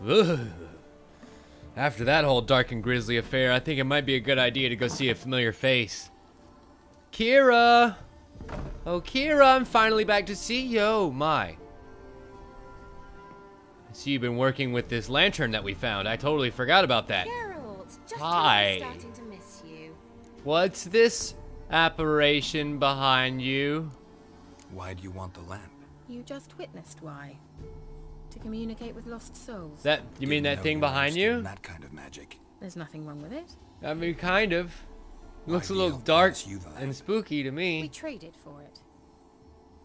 Ugh. After that whole dark and grisly affair, I think it might be a good idea to go see a familiar face. Kiera! Oh, Kiera, I'm finally back to see you. Oh, my. I see you've been working with this lantern that we found. I totally forgot about that. Geralt, just Hi. starting to miss you. What's this apparition behind you? Why do you want the lamp? You just witnessed why. To communicate with lost souls. That, you mean that thing behind you? That kind of magic. There's nothing wrong with it. I mean, kind of. Looks a Why little Neil dark wants you the lamp? and spooky to We me. traded for it.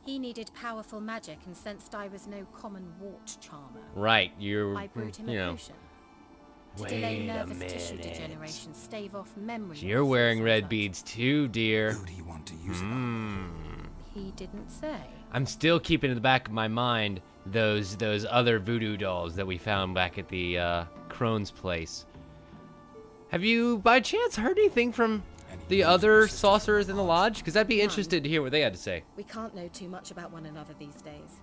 He needed powerful magic and sensed I was no common wart charmer. Right, you're, I brewed him you a know. potion. To delay Wait a nervous tissue minute. degeneration, stave off memory. You're loss, wearing and red such. beads too, dear. Who'd he want to use it on? He didn't say. I'm still keeping in the back of my mind those other voodoo dolls that we found back at the Crone's place. Have you, by chance, heard anything from the other sorcerers in the lodge? Because I'd be interested to hear what they had to say. We can't know too much about one another these days.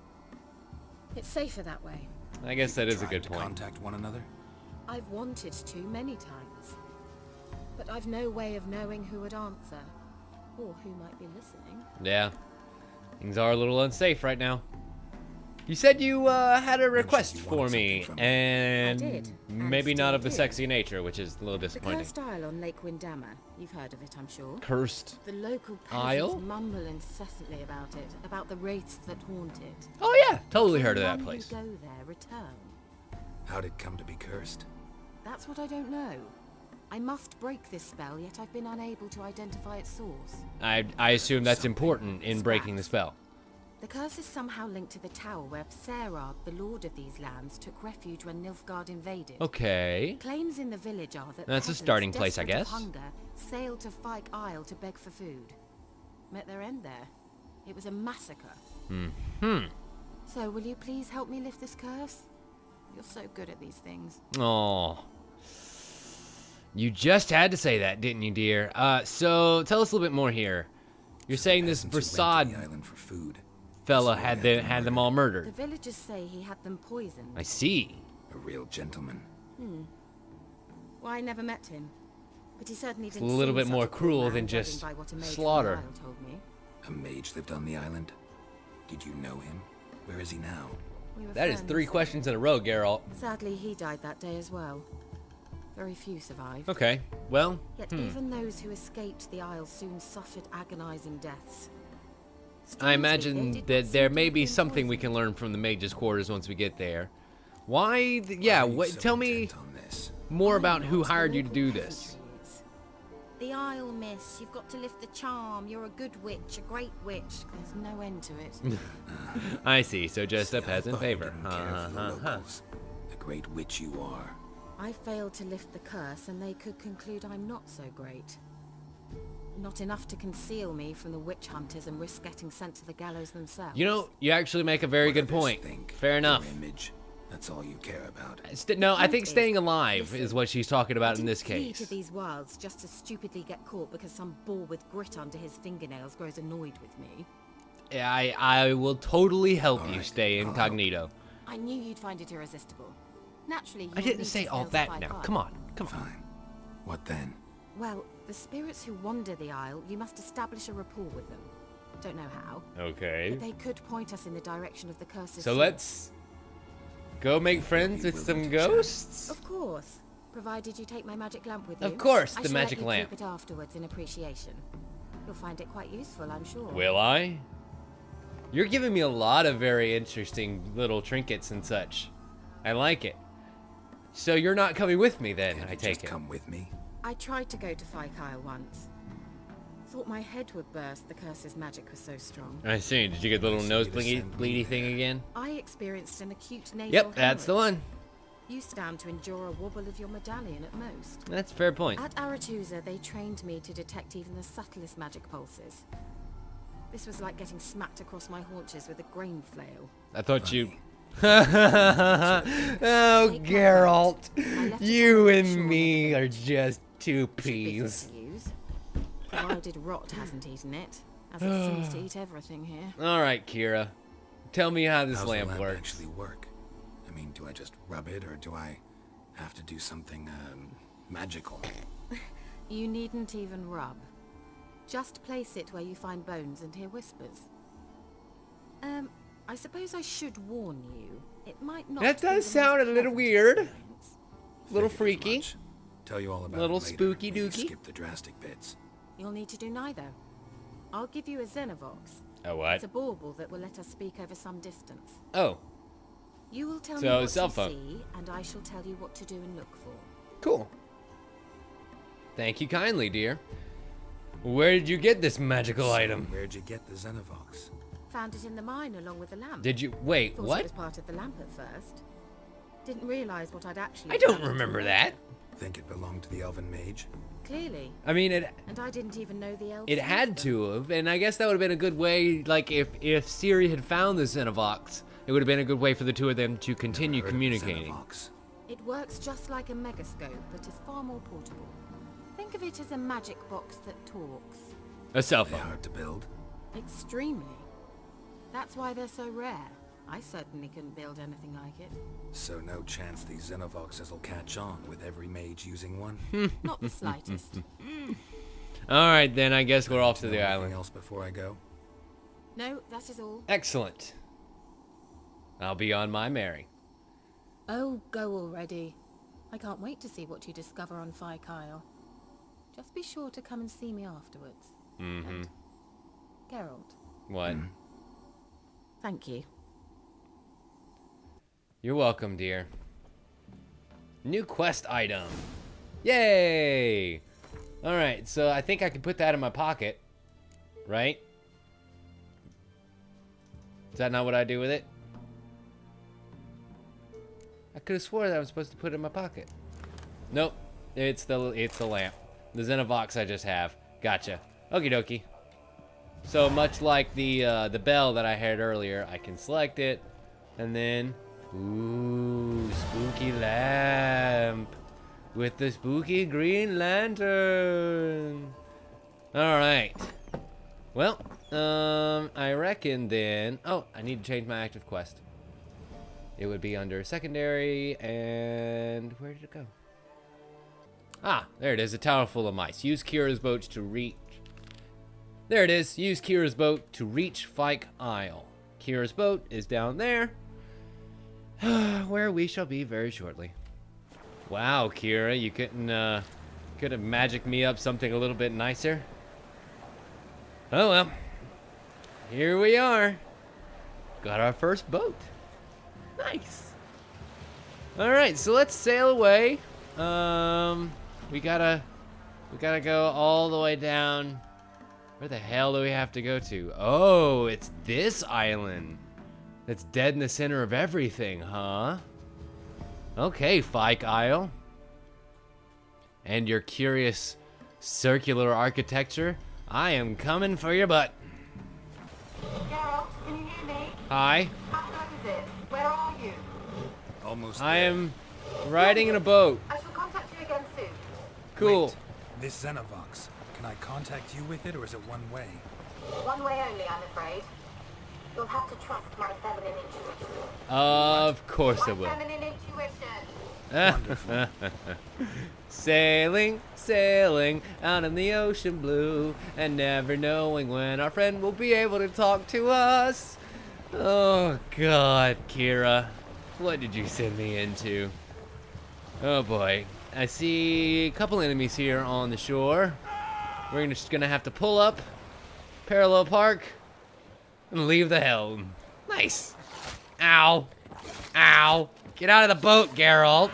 It's safer that way. I guess that is a Tried good to point. contact one another? I've wanted to many times. But I've no way of knowing who would answer. Or who might be listening. Yeah, things are a little unsafe right now. You said you had a request you for wanted me, something from me. and I did, and maybe not still of the do. sexy nature, which is a little The disappointing. cursed isle on Lake Windammer. You've heard of it, I'm sure. Cursed. The local Isle? peasants mumble incessantly about it, about the wraiths that haunt it. Oh yeah, totally heard of None that who place. go there return. How'd it come to be cursed? That's what I don't know. I must break this spell, yet I've been unable to identify its source. I assume that's important in breaking the spell. The curse is somehow linked to the tower where Serad, the lord of these lands, took refuge when Nilfgaard invaded. Okay. Claims in the village are that That's a peasants, starting place, I desperate of guess. hunger, sailed to Fyke Isle to beg for food. Met their end there. It was a massacre. So will you please help me lift this curse? You're so good at these things. Oh. You just had to say that, didn't you, dear? So tell us a little bit more here. You're saying this Peasants who went to Versad the island for food. fella had them all The murdered. villagers say he had them poisoned. I see. A real gentleman. Well, I never met him. But he certainly It's a didn't little seem bit more such a cruel man, than judging just by what a mage from the slaughter. Isle told me. A mage lived on the island. Did you know him? Where is he now? We were That is friends. 3 questions in a row, Geralt. Sadly, he died that day as well. Very few survived. Okay, well, Yet even those who escaped the Isle soon suffered agonizing deaths. I Strangely, they imagine did that not there seem may to be have been something we poisoned. can learn from the mage's quarters once we get there. Why? Yeah, Why are you what? so Tell me intent on this? more I'm about who not the hired you to local do this. peasantries. The Isle, miss. You've got to lift the charm. You're a good witch, a great witch. There's no end to it. I see. So just See, a I peasant thought you favor. didn't care for the locals. The great witch you are. I failed to lift the curse, and they could conclude I'm not so great. Not enough to conceal me from the witch hunters and risk getting sent to the gallows themselves. You know, you actually make a very What good others point. think, Fair your enough. Image. That's all you care about. No, I think Point is, staying alive listen, is what she's talking about in I this didn't flee case. to these wilds just to stupidly get caught because some boar with grit under his fingernails grows annoyed with me. Yeah, I will totally help you Alright, stay I'll help. incognito. I knew you'd find it irresistible. Naturally, I you'll didn't need say to all sail to that Fyke now. Isle. Come on, come on. Fine. What then? Well, the spirits who wander the Isle, you must establish a rapport with them. Don't know how, Okay. but they could point us in the direction of the curse's So source. let's go make friends with some ghosts? Of course, provided you take my magic lamp with you. Of course, I the shall magic let you lamp. keep it afterwards in appreciation. You'll find it quite useful, I'm sure. Will I? You're giving me a lot of very interesting little trinkets and such. I like it. So you're not coming with me then, Can't I you take just it. come with me? I tried to go to Fyke Isle once. Thought my head would burst, the curse's magic was so strong. I see. Did you get the little see nose you bleedy, send me bleedy thing there. again? I experienced an acute nasal Yep, that's the hemorrhage. one. You stand to endure a wobble of your medallion at most. That's a fair point. At Aretusa, they trained me to detect even the subtlest magic pulses. This was like getting smacked across my haunches with a grain flail. I thought you... Funny. Oh, Take my Geralt. hand. I left it You on the and shore me next are just two Should be good peas. to use. Provided rot hasn't eaten it, as it seems to eat everything here. All right, Kiera. Tell me how this How's lamp the lamp works. actually work? I mean, do I just rub it, or do I have to do something, magical? You needn't even rub. Just place it where you find bones and hear whispers. I suppose I should warn you. It might not. That be does the sound most a little pleasant weird. experience. A little Figured as freaky. much. Tell you all about Little it later. spooky Maybe dooky. skip the drastic bits. You'll need to do neither. I'll give you a Xenovox. A what? It's a bauble that will let us speak over some distance. Oh, You will tell So, me what cell you phone. see, and I shall tell you what to do and look for. cool. Thank you kindly, dear. Where did you get this magical item? Where'd you get the Xenovox? Found it in the mine along with the lamp. Did you wait? Thought What? it was part of the lamp at first. Didn't realize what I'd actually I don't done until remember later. that. Think it belonged to the elven mage? Clearly. I mean, it And I didn't even know the elves. it used had them. to have, and I guess that would have been a good way. Like if Siri had found the Xenovox, it would have been a good way for the two of them to continue Heard of the communicating. Xenovox? It works just like a megascope, but is far more portable. Think of it as a magic box that talks. A cell They're phone. hard to build. Extremely. That's why they're so rare. I certainly couldn't build anything like it. So no chance these Xenovoxes will catch on with every mage using one? Not the slightest. All right, then I guess we're off to Know the anything island. else before I go? No, that is all. Excellent. I'll be on my merry. Oh, go already. I can't wait to see what you discover on Fyke Isle. Just be sure to come and see me afterwards. Mm-hmm. Geralt, What? thank you. You're welcome, dear. New quest item. Yay! Alright, so I think I can put that in my pocket. Right? Is that not what I do with it? I could have swore that I was supposed to put it in my pocket. Nope. It's the lamp. The Xenovox I just have. Gotcha. Okie dokie. So much like the bell that I had earlier, I can select it, and then, ooh, spooky lamp with the spooky green lantern. All right. Well, I reckon then. Oh, I need to change my active quest. It would be under secondary, and where did it go? Ah, there it is. A tower full of mice. Use Kiera's boat to reach. There it is. Use Kiera's boat to reach Fyke Isle. Kiera's boat is down there, where we shall be very shortly. Wow, Kiera, you could have magicked me up something a little bit nicer. Oh well. Here we are. Got our first boat. Nice. All right, so let's sail away. We gotta go all the way down. Where the hell do we have to go to? Oh, it's this island. That's dead in the center of everything, huh? Okay, Fyke Isle. And your curious circular architecture. I am coming for your butt. Geralt, can you hear me? Hi. How close is it? Where are you? Almost I there. am riding in a boat. I shall contact you again soon. Cool. Wait, this Xenovox, can I contact you with it, or is it one way? One way only, I'm afraid. You'll have to trust my feminine intuition. Of course I My will. feminine intuition. Sailing, sailing out in the ocean blue, and never knowing when our friend will be able to talk to us. Oh God, Kiera, what did you send me into? Oh boy, I see a couple enemies here on the shore. We're just gonna have to pull up, parallel park, and leave the helm. Nice. Ow, ow. Get out of the boat, Geralt.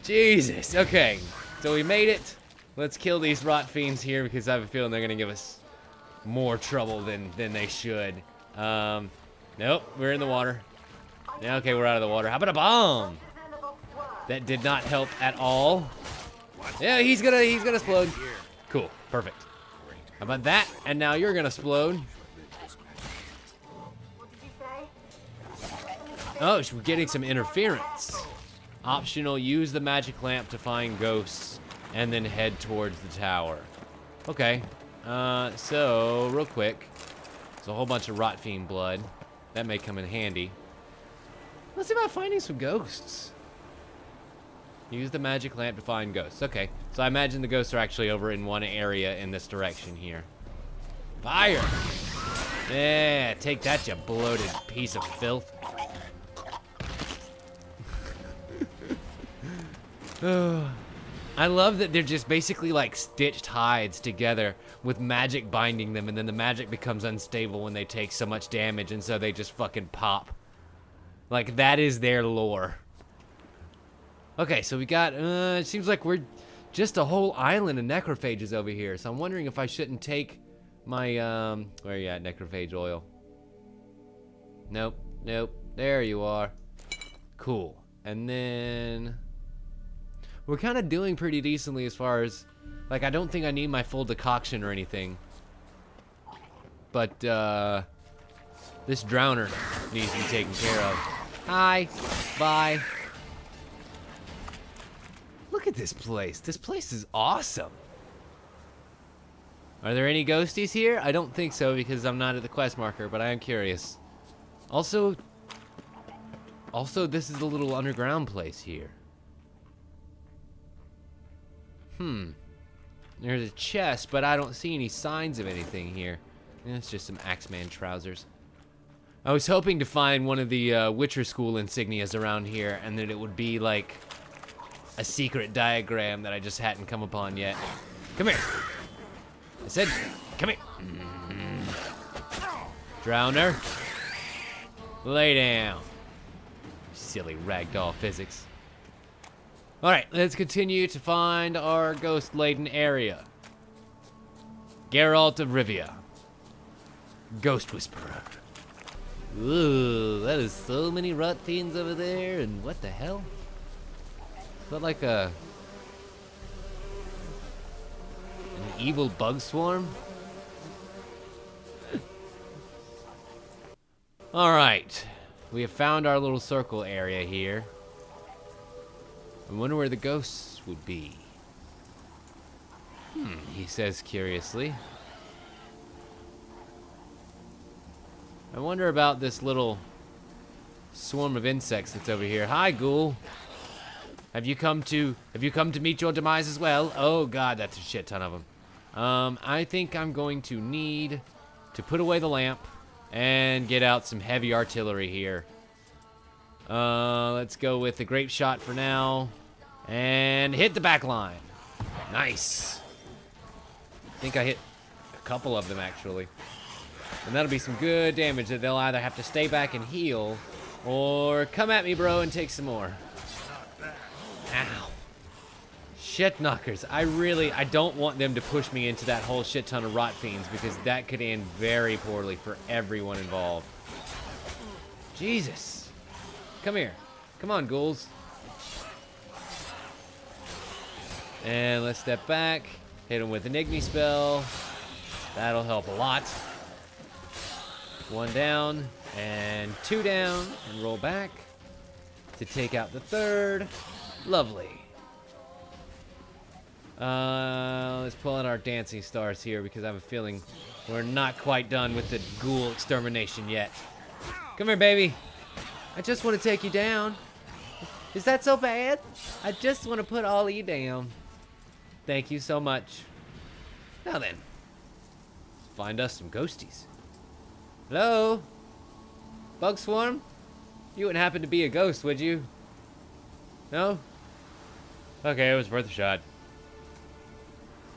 Jesus. Okay, so we made it. Let's kill these rot fiends here because I have a feeling they're gonna give us more trouble than they should. Nope, we're in the water. Yeah, okay, we're out of the water. How about a bomb? That did not help at all. Yeah, he's gonna explode. Cool, perfect. How about that? And now you're gonna explode. What did you say? Oh, we're getting some interference. Optional, use the magic lamp to find ghosts and then head towards the tower. Okay, so real quick, there's a whole bunch of rot fiend blood. That may come in handy. Let's see about finding some ghosts. Use the magic lamp to find ghosts. Okay, so I imagine the ghosts are actually over in one area in this direction here. Fire! Yeah, take that, you bloated piece of filth. I love that they're just basically like stitched hides together with magic binding them, and then the magic becomes unstable when they take so much damage, and so they just fucking pop. Like, that is their lore. Okay, so we got, it seems like we're just a whole island of necrophages over here, so I'm wondering if I shouldn't take my, where are you at, necrophage oil? Nope, nope, there you are. Cool, and then we're kind of doing pretty decently as far as, like, I don't think I need my full decoction or anything. But, this drowner needs to be taken care of. Hi, bye. Look at this place. This place is awesome. Are there any ghosties here? I don't think so because I'm not at the quest marker, but I am curious. Also, this is a little underground place here. There's a chest, but I don't see any signs of anything here. It's just some Axeman trousers. I was hoping to find one of the Witcher School insignias around here, and that it would be like a secret diagram that I just hadn't come upon yet. Come here. I said, come here. Drowner. Lay down. Silly ragdoll physics. Alright, let's continue to find our ghost-laden area. Geralt of Rivia. Ghost Whisperer. Ooh, that is so many rot fiends over there, and what the hell? Is that like an evil bug swarm? Alright, we have found our little circle area here. I wonder where the ghosts would be. He says curiously. I wonder about this little swarm of insects that's over here. Hi, ghoul. Have you come to meet your demise as well? Oh god, that's a shit ton of them. I think I'm going to need to put away the lamp and get out some heavy artillery here. Let's go with the grape shot for now. And hit the back line. Nice. I think I hit a couple of them, actually. And that'll be some good damage that they'll either have to stay back and heal, or come at me, bro, and take some more. Ow. Shit knockers. I don't want them to push me into that whole shit ton of rot fiends, because that could end very poorly for everyone involved. Jesus. Come here. Come on, ghouls. And let's step back. Hit them with an Igni spell. That'll help a lot. One down and two down, and roll back to take out the third. Lovely. Let's pull out our dancing stars here because I have a feeling we're not quite done with the ghoul extermination yet. Come here, baby. I just want to take you down. Is that so bad? I just want to put all of you down. Thank you so much. Now then, let's find us some ghosties. Hello? Bug swarm? You wouldn't happen to be a ghost, would you? No? Okay, it was worth a shot.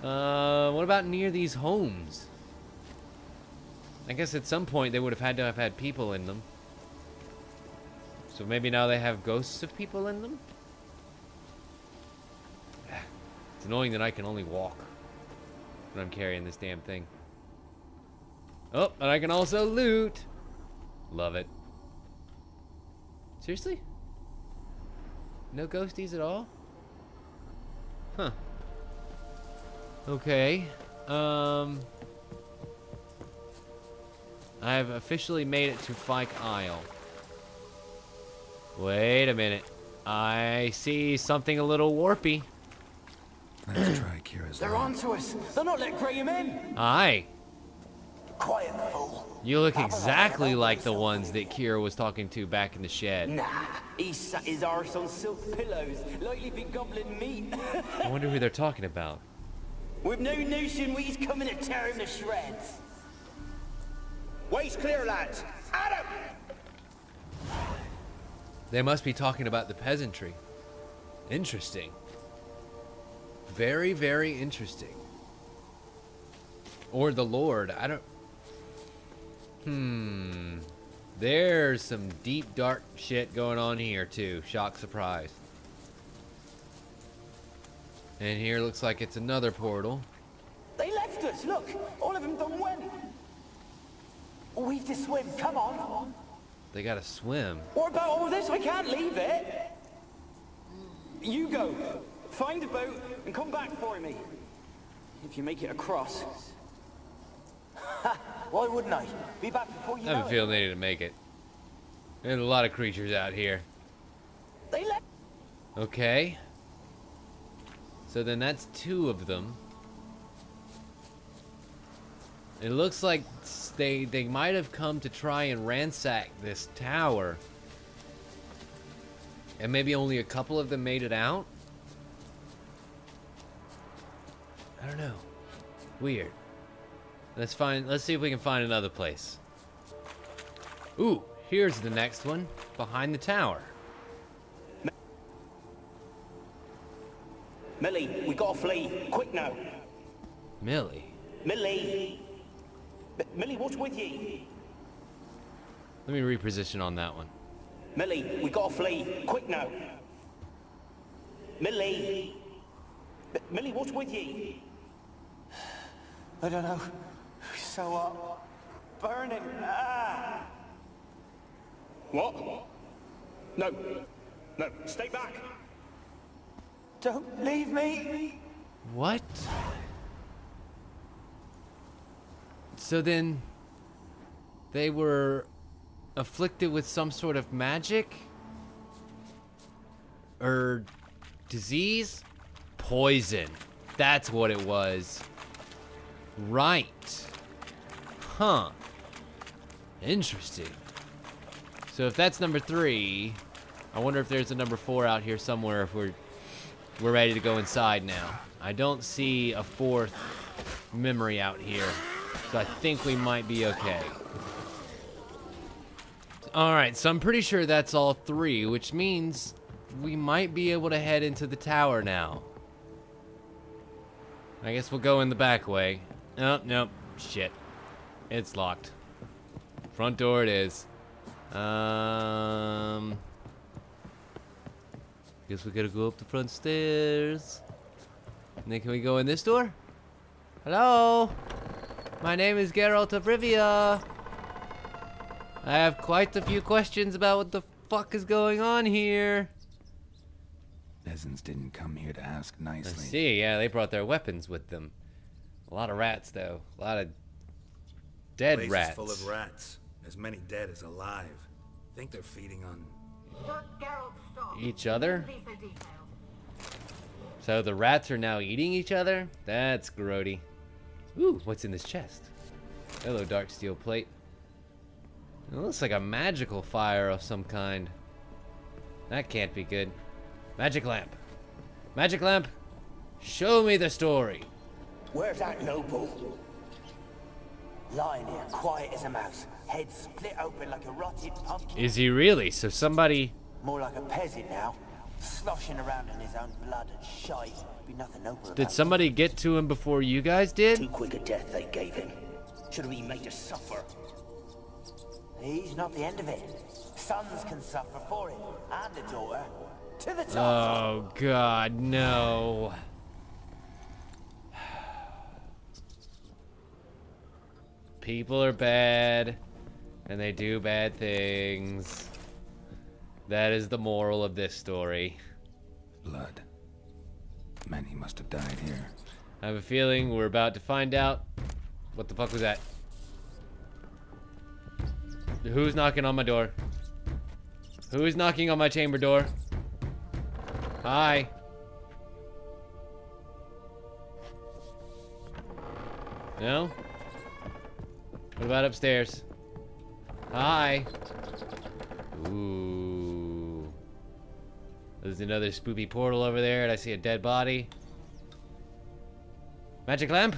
What about near these homes? I guess at some point they would have had to have had people in them. So maybe now they have ghosts of people in them? It's annoying that I can only walk when I'm carrying this damn thing. Oh, and I can also loot. Love it. Seriously? No ghosties at all? Huh. Okay. I have officially made it to Fyke Isle. Wait a minute. I see something a little warpy. Let's try Kiera's. They're on to us. They're not letting Graham in. Hi. Quiet, fool. You look exactly like the ones that Kiera was talking to back in the shed. Nah, he sat his arse on silk pillows, like he'd be gobbling meat. I wonder who they're talking about. With no notion we's coming to tear him to shreds. Way's clear, lads. Adam! They must be talking about the peasantry. Interesting. Very, very interesting. Or the Lord. I don't... There's some deep, dark shit going on here, too. Shock, surprise. And here looks like it's another portal. They left us, look. All of them done went. We've to swim, come on. They gotta swim. What about all this? I can't leave it. You go. Find a boat and come back for me. If you make it across. Why wouldn't I? Be back before you I have know a feeling they need to make it. There's a lot of creatures out here. They left. Okay. So then that's 2 of them. It looks like they might have come to try and ransack this tower. And maybe only a couple of them made it out? I don't know. Weird. Let's see if we can find another place. Ooh, here's the next one. Behind the tower. Millie, we gotta flee. Quick now. Millie. Millie. Millie, what's with you? Let me reposition on that one. Millie, we gotta flee. Quick now. Millie. Millie, what's with you? I don't know. So hot. Burning. Ah. What? No. No, stay back. Don't leave me. What? So then they were afflicted with some sort of magic or disease? Poison. That's what it was. Right. Huh. Interesting. So if that's number 3, I wonder if there's a number 4 out here somewhere if we're ready to go inside now. I don't see a 4th memory out here. So I think we might be okay. Alright, so I'm pretty sure that's all 3, which means we might be able to head into the tower now. I guess we'll go in the back way. Oh, nope. Shit. It's locked. Front door it is. Guess we gotta go up the front stairs. And then can we go in this door? Hello? My name is Geralt of Rivia. I have quite a few questions about what the fuck is going on here. Peasants didn't come here to ask I nicely. see, yeah, they brought their weapons with them. A lot of rats, though. A lot of dead Place rats. is full of rats. As many dead as alive. Think they're feeding on... Geralt, stop. Each other? Please so detailed. So the rats are now eating each other? That's grody. Ooh, what's in this chest? Hello, dark steel plate. It looks like a magical fire of some kind. That can't be good. Magic lamp. Magic lamp, show me the story. Where's that noble? Lying here, quiet as a mouse. Head split open like a rotted pumpkin. Is he really? So somebody... More like a peasant now. Sloshing around in his own blood and shite. Be nothing noble about Did somebody get to him before you guys did? Too quick a death they gave him. Should have been made to suffer. He's not the end of it. Sons can suffer for it. And a daughter. To the top. Oh god, no. People are bad, and they do bad things. That is the moral of this story. Blood. Many must have died here. I have a feeling we're about to find out. What the fuck was that? Who's knocking on my door? Who's knocking on my chamber door? Hi. No? What about upstairs? Hi. Ooh. There's another spoopy portal over there, and I see a dead body. Magic lamp?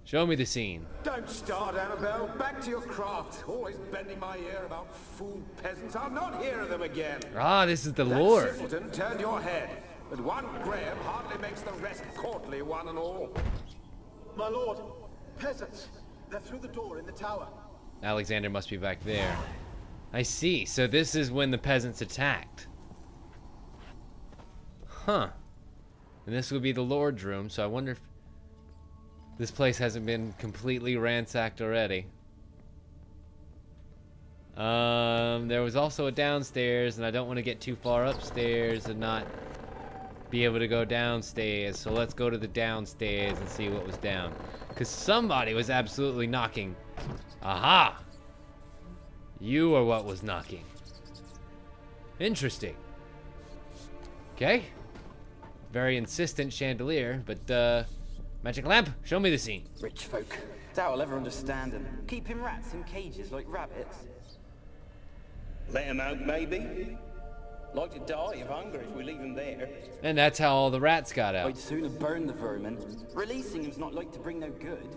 Show me the scene. Don't start, Annabelle. Back to your craft. Always bending my ear about fool peasants. I'll not hear of them again. Ah, this is the That Lord. simpleton turned your head. But one Graham hardly makes the rest courtly, one and all. My lord, peasants. They're through the door in the tower. Alexander must be back there. I see. So this is when the peasants attacked. Huh. And this would be the Lord's room, so I wonder if this place hasn't been completely ransacked already. There was also a downstairs, and I don't want to get too far upstairs and not be able to go downstairs. So let's go to the downstairs and see what was down. Because somebody was absolutely knocking. Aha! You are what was knocking. Interesting. Okay. Very insistent chandelier, but magic lamp, show me the scene. Rich folk. Doubt I'll ever understand them. Keeping rats in cages like rabbits. Let him out, maybe? Like to die of hunger if we leave him there. And that's how all the rats got out. I'd sooner burn the vermin. Releasing him's not like to bring no good.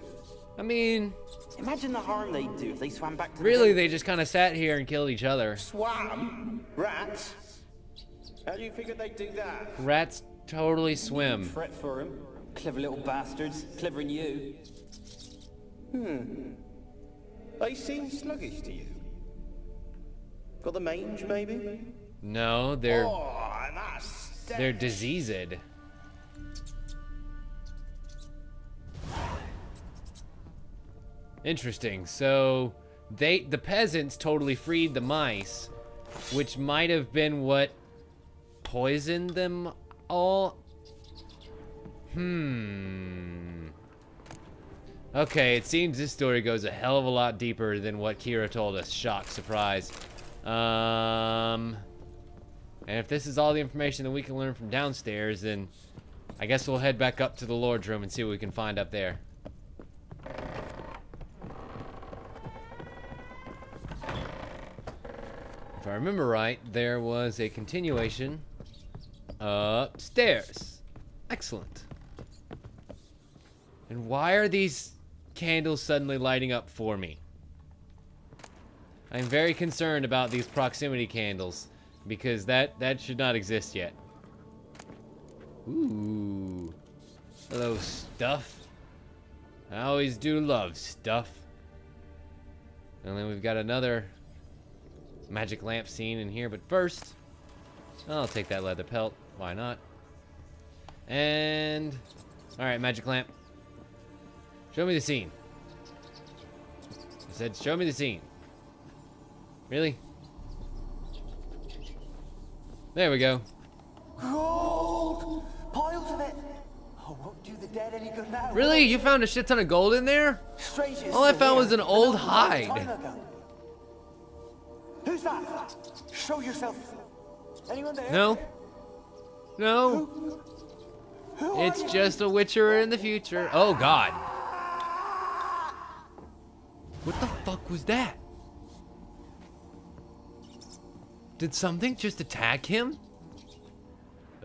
I mean, Imagine the harm they'd do if they swam back to really, the they just kind of sat here and killed each other. Swam? Rats? How do you figure they'd do that? Rats totally swim. fret for him. Clever little bastards. Clever than you. They seem sluggish to you. Got the mange, maybe? No, they're Oh, and that's they're diseased. Interesting. So the peasants totally freed the mice, which might have been what poisoned them all. Okay, it seems this story goes a hell of a lot deeper than what Kiera told us. Shock, surprise. And if this is all the information that we can learn from downstairs, then I guess we'll head back up to the Lord's room and see what we can find up there. If I remember right, there was a continuation upstairs. Excellent. And why are these candles suddenly lighting up for me? I'm very concerned about these proximity candles, because that should not exist yet. Ooh. Hello, stuff. I always do love stuff. And then we've got another magic lamp scene in here, but first, I'll take that leather pelt. Why not? And, alright, magic lamp. Show me the scene. I said, show me the scene. Really? There we go. Gold! Piles of it! Oh, won't do the dead any good now. Really? You found a shit ton of gold in there? Strange it's All I still found here, was an but old not a long hide. time ago. Who's that? Show yourself. Anyone there? No. No. Who are It's you? just a witcher in the future. Oh, God. What the fuck was that? Did something just attack him?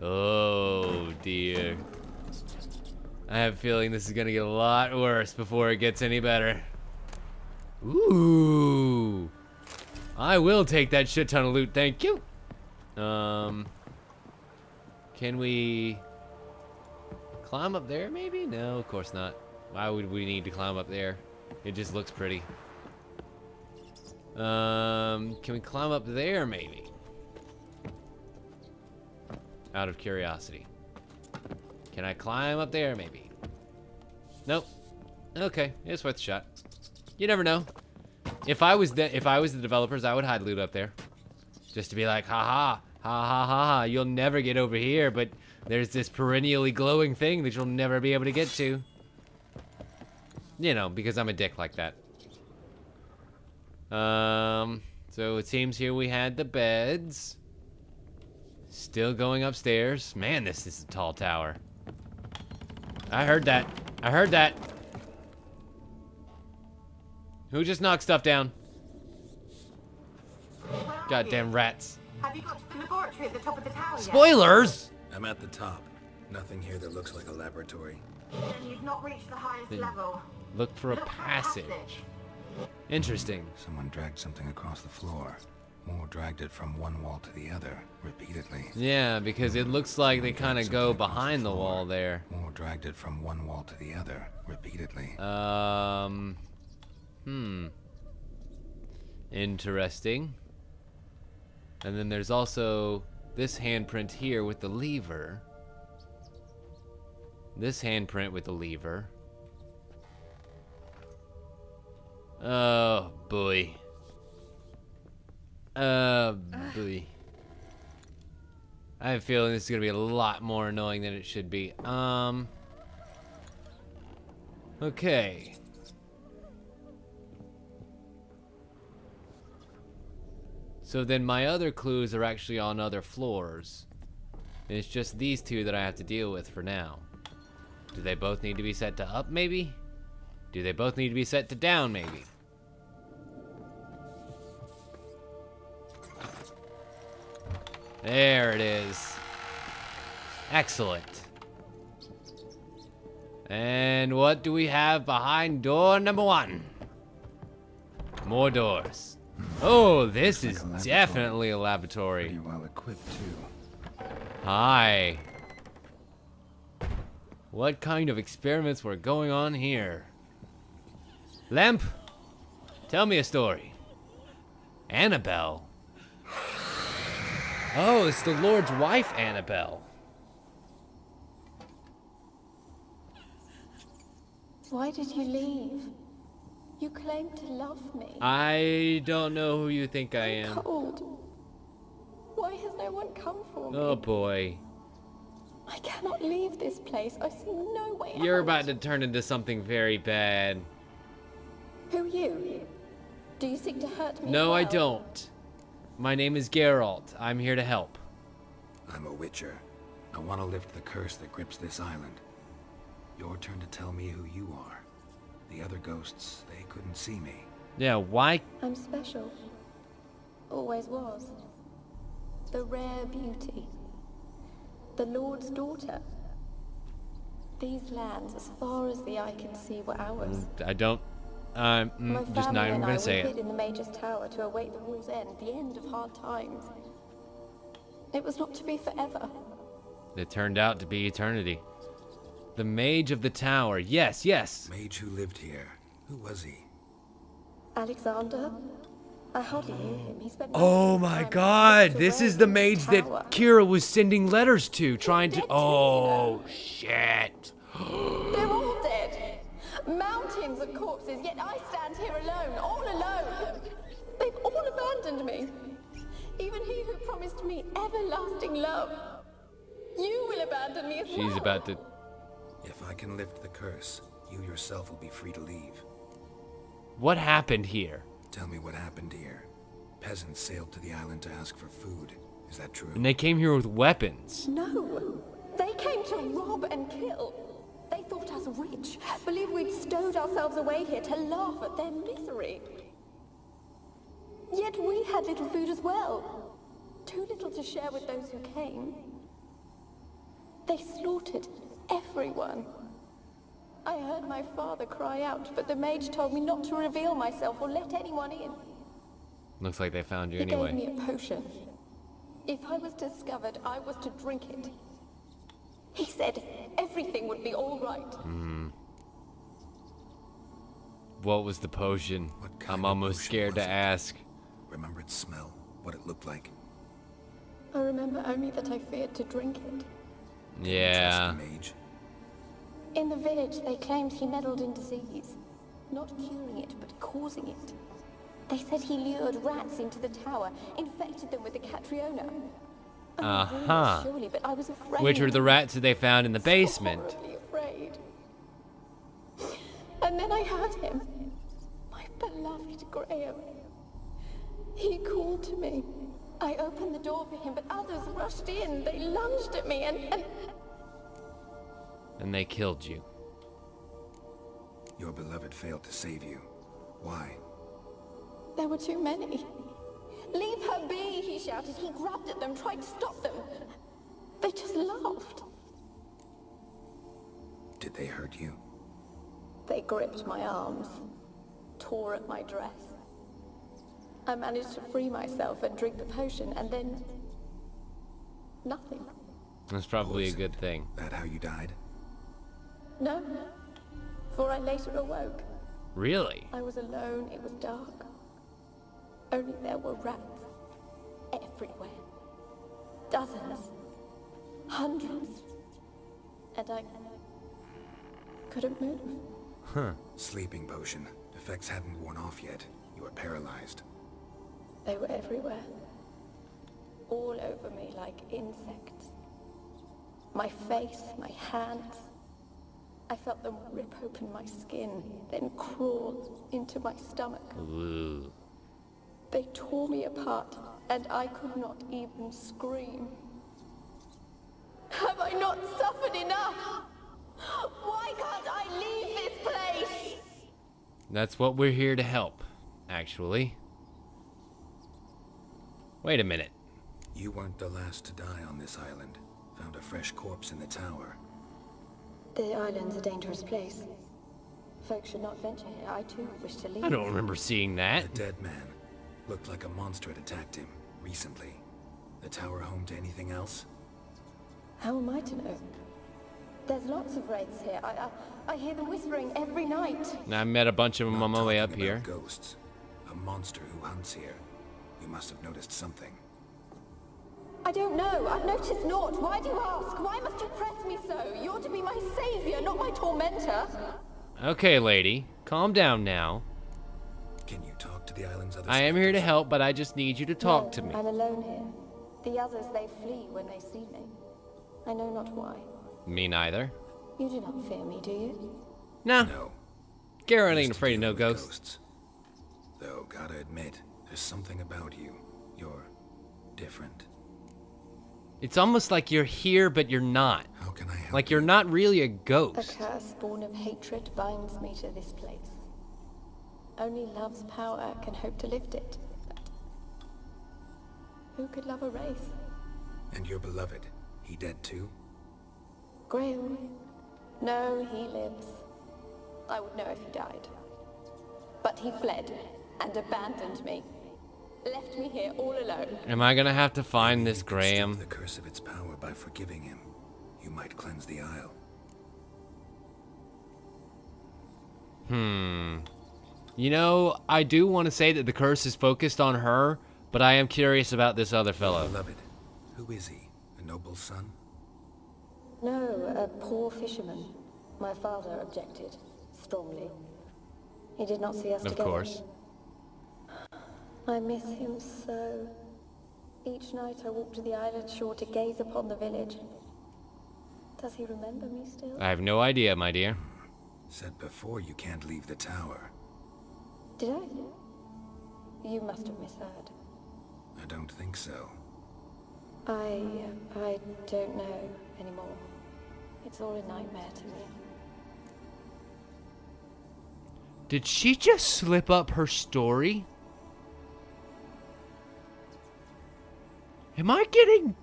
Oh, dear. I have a feeling this is gonna get a lot worse before it gets any better. Ooh. I will take that shit ton of loot, thank you. Can we climb up there, maybe? No, of course not. Why would we need to climb up there? It just looks pretty. Can we climb up there, maybe? Out of curiosity. Can I climb up there, maybe? Nope. Okay, it's worth a shot. You never know. If I was the developers, I would hide loot up there. Just to be like, ha ha, you'll never get over here, but there's this perennially glowing thing that you'll never be able to get to. You know, because I'm a dick like that. So it seems here we had the beds. Still going upstairs. Man, this is a tall tower. I heard that. I heard that. Who just knocked stuff down? Where are Goddamn you? rats. Have you got to the laboratory at the top of the tower yet? Spoilers! I'm at the top. Nothing here that looks like a laboratory. Then you've not reached the highest level. Look for a Look passage. Interesting. Someone dragged something across the floor. More dragged it from one wall to the other, repeatedly. Yeah, because it looks like they kind of go behind the wall there. More dragged it from one wall to the other, repeatedly. Interesting. And then there's also this handprint here with the lever. This handprint with the lever. Oh boy. Boy. I have a feeling this is gonna be a lot more annoying than it should be. Okay. So then my other clues are actually on other floors. And it's just these two that I have to deal with for now. Do they both need to be set to up, maybe? Do they both need to be set to down, maybe? There it is. Excellent. And what do we have behind door number 1? More doors. Oh, this is definitely a laboratory. Pretty well equipped, too. Hi. What kind of experiments were going on here? Lamp, tell me a story. Annabelle. Oh, it's the Lord's wife, Annabelle. Why did you leave? You claimed to love me. I don't know who you think I am. Cold. Why has no one come for me? Oh boy. I cannot leave this place. I see no way out. You're about to turn into something very bad. Who are you? Do you seek to hurt me? No, as I well? don't. My name is Geralt. I'm here to help. I'm a witcher. I want to lift the curse that grips this island. Your turn to tell me who you are. The other ghosts, they couldn't see me. Yeah, why? I'm special. Always was. The rare beauty. The Lord's daughter. These lands, as far as the eye can see, were ours. I don't. My just not family even and gonna I say were it. hid in the Mage's Tower to await the war's end, the end of hard times. It was not to be forever. It turned out to be eternity. The Mage of the Tower. Yes, yes. Mage who lived here. Who was he? Alexander? I hardly knew him. He spent Oh most of his my time God! to This wear is the in mage that tower. Kiera was sending letters to, trying to. dead too, Oh shit! They're all dead. Mountains of corpses, yet I stand here alone, all alone. They've all abandoned me. Even he who promised me everlasting love. You will abandon me as well. She's about to. If I can lift the curse, you yourself will be free to leave. What happened here? Tell me what happened here. Peasants sailed to the island to ask for food. Is that true? And they came here with weapons. No. They came to rob and kill. They thought us rich, believed we'd stowed ourselves away here to laugh at their misery. Yet we had little food as well. Too little to share with those who came. They slaughtered everyone. I heard my father cry out, but the mage told me not to reveal myself or let anyone in. Looks like they found you He anyway. gave me a potion. If I was discovered, I was to drink it. He said everything would be all right. What was the potion? What kind I'm of almost potion scared was to it? ask. Remember its smell? What it looked like? I remember only that I feared to drink it. Yeah. Trust the mage? In the village, they claimed he meddled in disease. Not curing it, but causing it. They said he lured rats into the tower, infected them with the Catriona. Surely, but I was afraid. Which were the rats that they found in the So basement. horribly afraid. And then I heard him. My beloved Graham. He called to me. I opened the door for him, but others rushed in. They lunged at me and... And they killed you. Your beloved failed to save you. Why? There were too many. Leave her be, he shouted. He grabbed at them, tried to stop them. They just laughed. Did they hurt you? They gripped my arms, tore at my dress. I managed to free myself and drink the potion, and then... nothing. That's probably a good thing. That how you died? No, for I later awoke. Really? I was alone, it was dark. Only there were rats everywhere. Dozens. Hundreds. And I couldn't move. Huh. Sleeping potion. Effects hadn't worn off yet. You were paralyzed. They were everywhere. All over me like insects. My face, my hands. I felt them rip open my skin, then crawl into my stomach. Ooh. They tore me apart, and I could not even scream. Have I not suffered enough? Why can't I leave this place? That's what we're here to help, actually. Wait a minute. You weren't the last to die on this island. Found a fresh corpse in the tower. The island's a dangerous place. Folks should not venture here. I too wish to leave. I don't remember seeing that. A dead man. Looked like a monster had attacked him recently. The tower home to anything else? How am I to know? There's lots of wraiths here. I hear them whispering every night. I met a bunch of them on my way up Talking here. about ghosts. A monster who hunts here. You must have noticed something. I don't know. I've noticed naught. Why do you ask? Why must you press me so? You're to be my savior, not my tormentor. Okay, lady. Calm down now. Can you talk to the island's other I am here to specters? help, but I just need you to talk to me. I'm alone here. The others, they flee when they see me. I know not why. Me neither. You do not fear me, do you? Nah. No. Garrett Used ain't to afraid of deal no with ghosts. Though, gotta admit, there's something about you. You're different. It's almost like you're here, but you're not. How can I help Like you're not really a A ghost. curse born of hatred binds me to this place. Only love's power can hope to lift it. But who could love a wraith? And your beloved, he dead too? Graham? No, he lives. I would know if he died. But he fled and abandoned me. Left me here all alone. Am I gonna have to find Maybe this you could Graham? stop the curse of its power by forgiving him. You might cleanse the isle. You know, I do want to say that the curse is focused on her, but I am curious about this other fellow. Beloved, who is he? A noble son? No, a poor fisherman. My father objected strongly. He did not see us Of together. course. I miss him so. Each night I walk to the island shore to gaze upon the village. Does he remember me still? I have no idea, my dear. Said before you can't leave the tower. Did I? You must have misheard. I don't think so. I don't know anymore. It's all a nightmare to me. Did she just slip up her story? Am I getting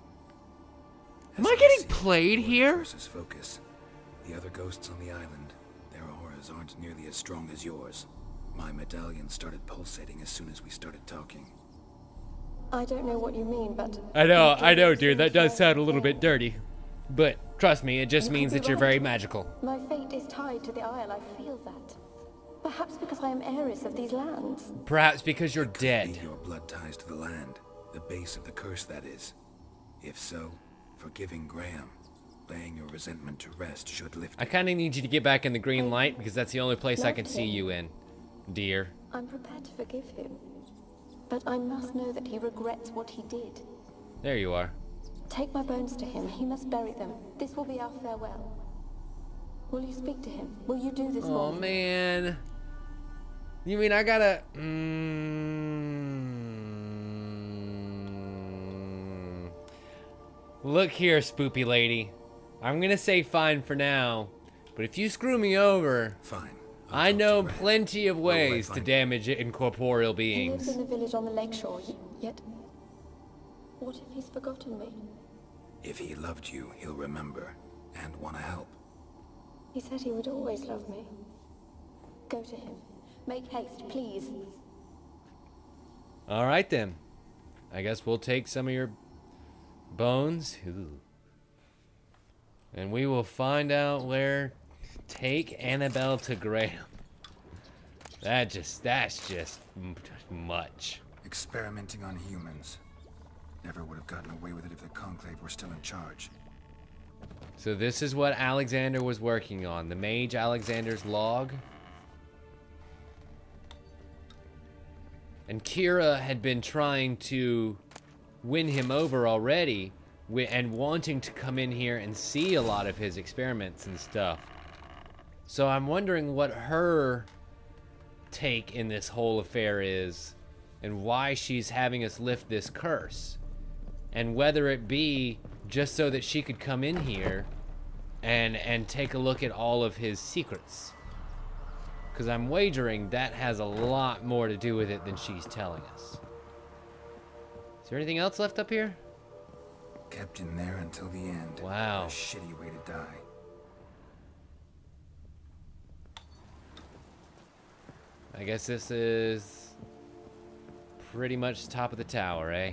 played here? Curse's focus. The other ghosts on the island, their auras aren't nearly as strong as yours. My medallion started pulsating as soon as we started talking. I don't know what you mean, but... I know, dude. That does sound a little bit dirty. But trust me, it just means that you're very magical. My fate is tied to the isle, I feel that. Perhaps because I am heiress of these lands. Perhaps because you're Could dead. be your blood ties to the land, the base of the curse, that is. If so, forgiving Graham, laying your resentment to rest should lift I it. kind of need you to get back in the green light because that's the only place I can see you in, dear. I'm prepared to forgive him. But I must know that he regrets what he did. There you are. Take my bones to him. He must bury them. This will be our farewell. Will you speak to him? Will you do this Oh for me? man. You mean I gotta... Look here, spoopy lady. I'm gonna say fine for now, but if you screw me over... Fine, I talk know to Red. plenty of Where will I ways to find damage incorporeal He lives beings. in the village on the lakeshore, yet... What if he's forgotten me? If he loved you, he'll remember and want to help. He said he would always love me. Go to him. Make haste, please. All right then. I guess we'll take some of your bones. Ooh. And we will find out where. Take Annabelle to Graham. That's just much. Experimenting on humans. Never would have gotten away with it if the Conclave were still in charge. So this is what Alexander was working on. The Mage Alexander's log. And Kiera had been trying to win him over already and wanting to come in here and see a lot of his experiments and stuff. So I'm wondering what her take in this whole affair is and why she's having us lift this curse. And whether it be just so that she could come in here and take a look at all of his secrets. Because I'm wagering that has a lot more to do with it than she's telling us. Is there anything else left up here? Kept in there until the end. Wow. What a shitty way to die. I guess this is pretty much top of the tower, eh?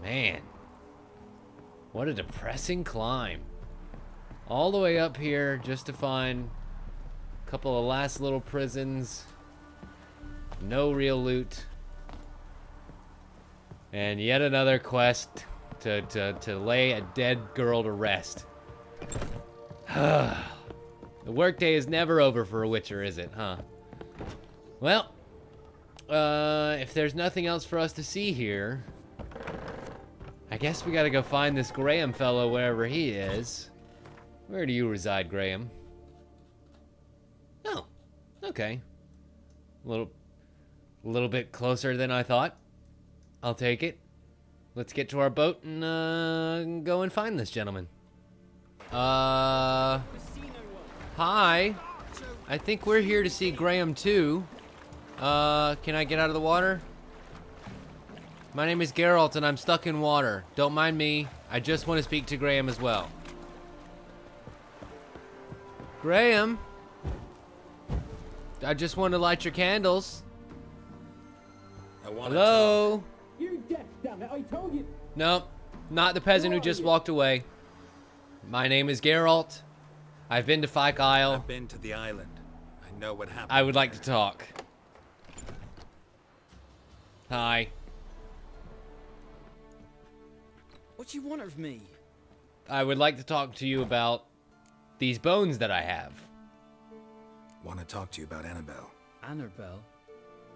Man. What a depressing climb. All the way up here just to find a couple of last little prisons. No real loot. And yet another quest to lay a dead girl to rest. The workday is never over for a Witcher, is it, huh? Well, if there's nothing else for us to see here, I guess we gotta go find this Graham fellow wherever he is. Where do you reside, Graham? Oh, okay. A little bit closer than I thought. I'll take it. Let's get to our boat and go and find this gentleman. Hi. I think we're here to see Graham too. Can I get out of the water? My name is Geralt and I'm stuck in water. Don't mind me. I just want to speak to Graham as well. Graham? I just want to light your candles. Hello? You deaf, damn it, I told you. Nope, not the peasant who just walked away. My name is Geralt. I've been to Fyke Isle. I've been to the island. I know what happened. I would like to talk. Hi. What do you want of me? I would like to talk to you about these bones that I have. Want to talk to you about Annabelle. Annabelle?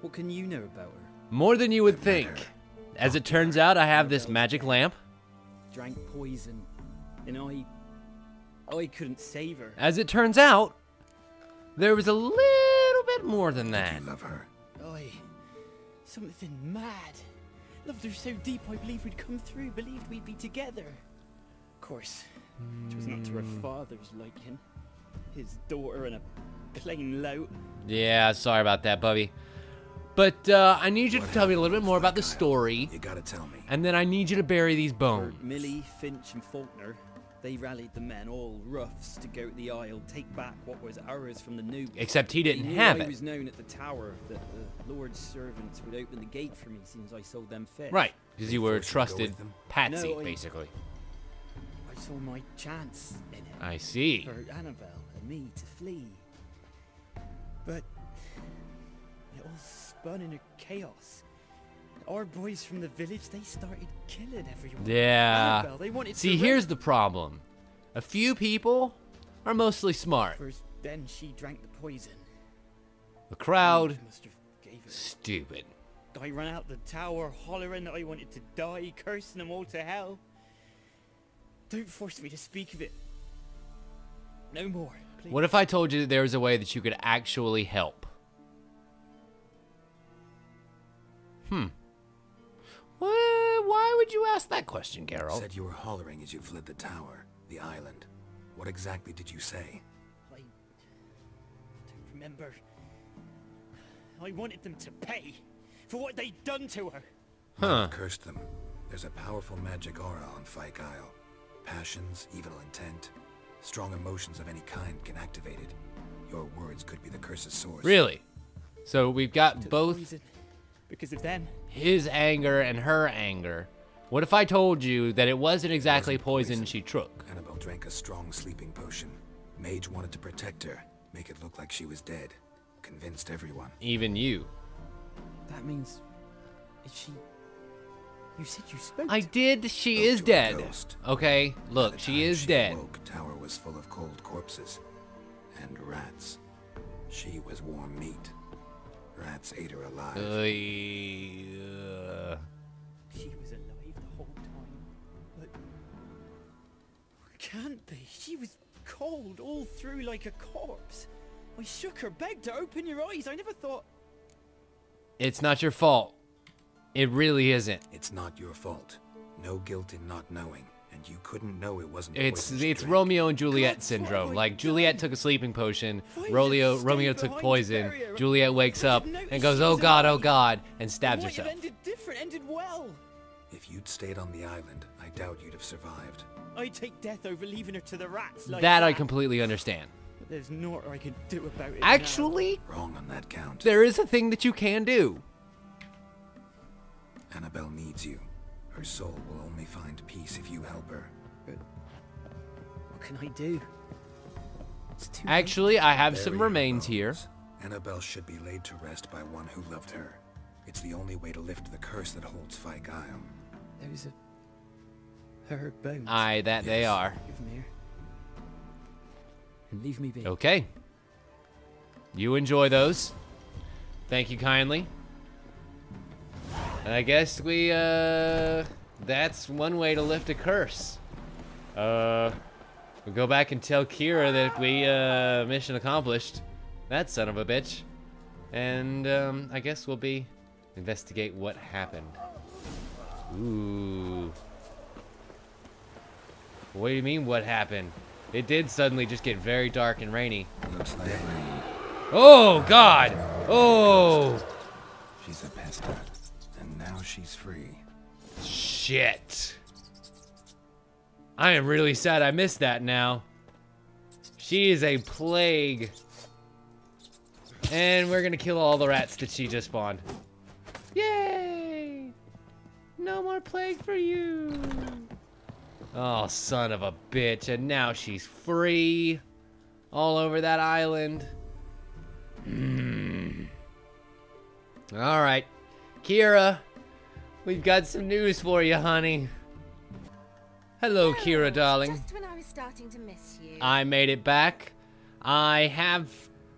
What can you know about her? More than you would think. As it turns out, I have this magic lamp. Drank poison, and I couldn't save her. As it turns out, there was a little bit more than that. You love her. Something mad. Loved her so deep I believed we'd come through, believed we'd be together. Of course, it was not to her father's liking. His daughter and a plain lout. Yeah, sorry about that, Bubby. But I need you to tell me a little bit more about the story. You gotta tell me. And then I need you to bury these bones. Millie, Finch, and Faulkner, they rallied the men, all roughs, to go to the Isle, take back what was ours from the nobles. Except he didn't knew have I it. was known at the tower that the Lord's servants would open the gate for me since I sold them fish. Right, because you were a trusted patsy, No, basically. I saw my chance in it. I see. For Annabelle and me to flee. But it all spun in a chaos. Our boys from the village, they started killing everyone. Yeah. Annabelle, they wanted See, to here's the problem. A few people are mostly smart. First, then she drank the poison. The crowd, Must have gave her. stupid. I ran out the tower hollering that I wanted to die, cursing them all to hell. Don't force me to speak of it. No more, please. What if I told you that there was a way that you could actually help? Why would you ask that question, Geralt? Said you were hollering as you fled the tower, the island. What exactly did you say? I don't remember. I wanted them to pay for what they'd done to her. Huh. Cursed them. There's a powerful magic aura on Fyke Isle. Passions, evil intent, strong emotions of any kind can activate it. Your words could be the curse's source. Really? So we've got both Poison. Because of them. his anger and her anger. What if I told you that it wasn't exactly poison she took? Annabelle drank a strong sleeping potion. Mage wanted to protect her, make it look like she was dead. Convinced everyone. Even you. That means... Is she... You said you spoke I to... did. She Spoke is to a dead. ghost. Okay, By look, the she time is she dead. awoke, Tower was full of cold corpses. And rats. She was warm meat. Rats ate her alive. She was alive the whole time. But... Can't be. She was cold all through like a corpse. I shook her, begged her, open your eyes. I never thought... It's not your fault. It really isn't. It's not your fault. No guilt in not knowing, and you couldn't know it wasn't It's poison she drank. Romeo and Juliet syndrome. Like Juliet took a sleeping potion, Romeo took poison. Juliet wakes up and goes, "Oh God," and stabs herself. It ended different, ended well. If you'd stayed on the island, I doubt you'd have survived. I'd take death over leaving her to the rats like That I completely understand. But there's naught I can do about it Actually, Wrong on that count. there is a thing that you can do. Annabelle needs you. Her soul will only find peace if you help her. But what can I do? It's too Actually, I have Bury some her remains here. bones. Annabelle should be laid to rest by one who loved her. It's the only way to lift the curse that holds Fyke Isle. Those are her bones. Aye, that they are. Give them here. And leave me be. Okay. You enjoy those. Thank you kindly. I guess we, that's one way to lift a curse. We'll go back and tell Kiera that we, mission accomplished. That son of a bitch. And, I guess we'll investigate what happened. Ooh. What do you mean, what happened? It did suddenly just get very dark and rainy. Looks like rain. Oh, God! Oh! She's a pester. And now she's free. Shit. I am really sad I missed that now. She is a plague. And we're gonna kill all the rats that she just spawned. Yay! No more plague for you. Oh, son of a bitch. And now she's free. All over that island. Alright. Kiera, we've got some news for you, honey. Hello, Kiera, darling. Just when I was starting to miss you. I made it back. I have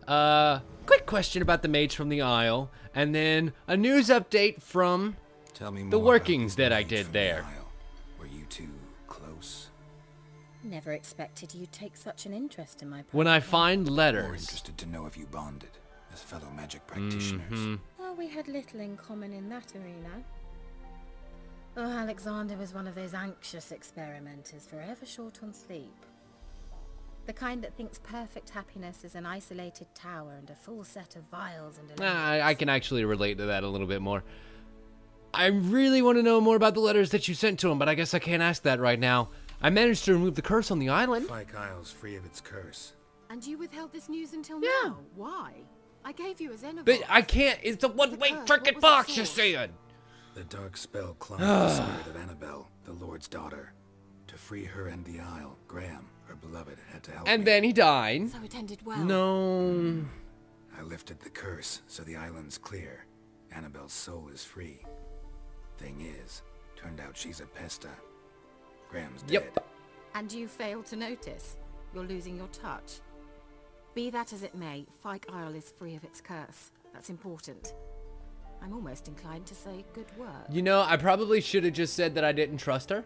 a quick question about the mage from the Isle, and then a news update from Tell me more the about workings this that I mage did from the there. Isle. Were you two close? Never expected you'd take such an interest in my When I project. find More letters. interested to know if you bonded as fellow magic practitioners. Well, we had little in common in that arena. Oh, Alexander was one of those anxious experimenters, forever short on sleep. The kind that thinks perfect happiness is an isolated tower and a full set of vials and I can actually relate to that a little bit more. I really want to know more about the letters that you sent to him, but I guess I can't ask that right now. I managed to remove the curse on the island. Fyke Isle's free of its curse. And you withheld this news until Yeah. now? Why? I gave you a Xenobox. But I can't. It's a one-way curse, what frickin' was box, the you're source? saying. The dark spell clung to the spirit of Annabelle, the Lord's daughter. To free her and the Isle, Graham, her beloved, had to help And me. then he died. So it ended well. No. I lifted the curse, so the island's clear. Annabelle's soul is free. Thing is, turned out she's a pesta. Graham's dead. Yep. And you failed to notice. You're losing your touch. Be that as it may, Fyke Isle is free of its curse. That's important. I'm almost inclined to say good work. You know, I probably should have just said that I didn't trust her.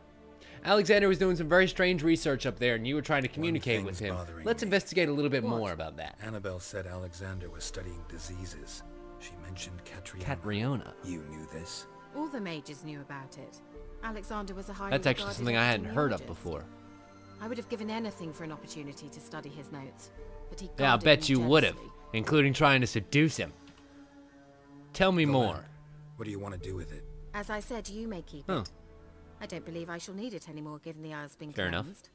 Alexander was doing some very strange research up there, and you were trying to communicate with thing's him. bothering Let's me. investigate a little bit What? more about that. Annabelle said Alexander was studying diseases. She mentioned Catriona. Catriona. You knew this? All the mages knew about it. Alexander was a highly That's actually regarded something I hadn't heard of epidemiologist. before. I would have given anything for an opportunity to study his notes, but he Yeah, I'll guarded bet them you would have, jealously. including trying to seduce him. Tell me Go more. on. What do you want to do with it? As I said, you may keep Huh. it. I don't believe I shall need it anymore, given the Isle's been Fair enough. cleansed.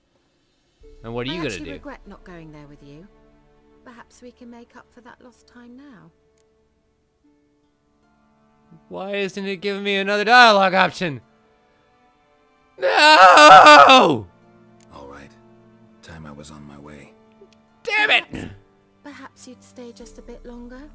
And what are you I gonna actually do? regret not going there with you. Perhaps we can make up for that lost time now. Why isn't it giving me another dialogue option? No! All right. Time I was on my way. Damn it! Perhaps you'd stay just a bit longer?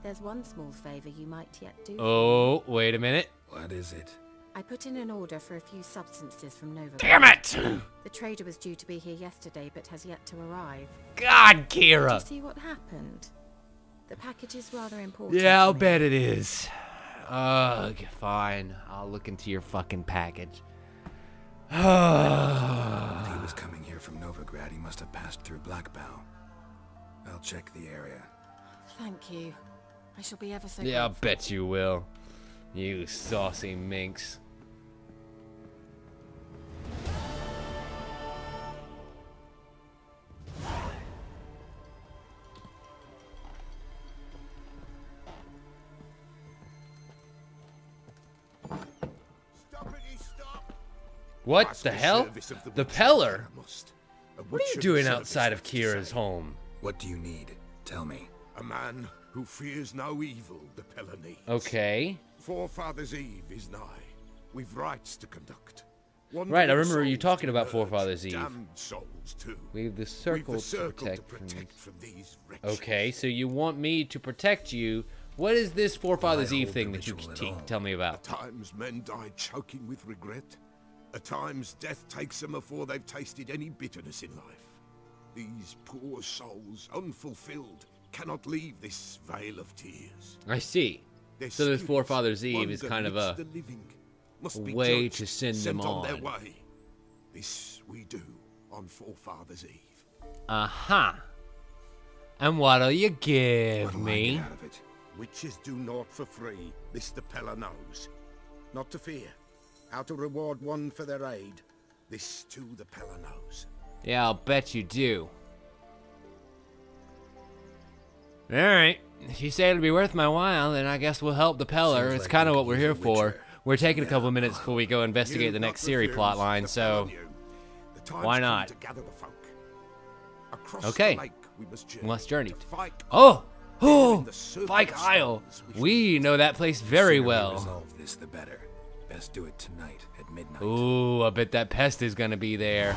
There's one small favor you might yet do. Oh, wait a minute. What is it? I put in an order for a few substances from Nova. Damn it! The trader was due to be here yesterday, but has yet to arrive. God, Did you Kiera! see what happened? The package is rather important. Yeah, I'll to me. bet it is. Ugh, fine. I'll look into your fucking package. If he was coming here from Novigrad, he must have passed through Blackbow. I'll check the area. Thank you. I shall be ever so Yeah, I'll grateful. bet you will. You saucy minx. What the hell? The Peller? What are you doing outside of Kiera's home? What do you need? Tell me. A man who fears no evil, the Peller needs. Okay. Forefathers' Eve is nigh. We've rites to conduct. Right, I remember you Souls talking to about purge, Forefathers' Eve. damned souls too. We've the We've circle, the circle to protect from these wretches. Okay, so you want me to protect you. What is this Forefathers' Why Eve hold thing the that you ritual at can all? tell me At about? times men die choking with regret. At times death takes them before they've tasted any bitterness in life. These poor souls, unfulfilled, cannot leave this vale of tears. I see. Their So this spirits, Forefathers' Eve one is that kind of lifts a the living, must be way judged, to send them sent on their on. way. This we do on Forefathers' Eve. Uh-huh. And what'll you give What'll I me? get out of it? Witches do naught for free, this the Peller knows. Not to fear. How to reward one for their aid, this too the Peller knows. Yeah, I'll bet you do. Alright. If you say it'll be worth my while, then I guess we'll help the Peller. Seems It's like kind of we what could we're use here a for. witcher. We're taking a Yeah, couple minutes before we go investigate the next Siri plot line, so why not? Okay. Let's journey. Oh! Oh! Fyke Isle! We know that place very The sooner we well. resolve this, the better. Best do it tonight at midnight. Ooh, I bet that pest is gonna be there.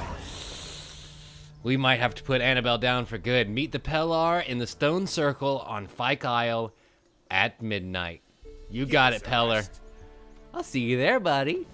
We might have to put Annabelle down for good. Meet the Pellar in the stone circle on Fyke Isle at midnight. You got it, Peller. I'll see you there, buddy.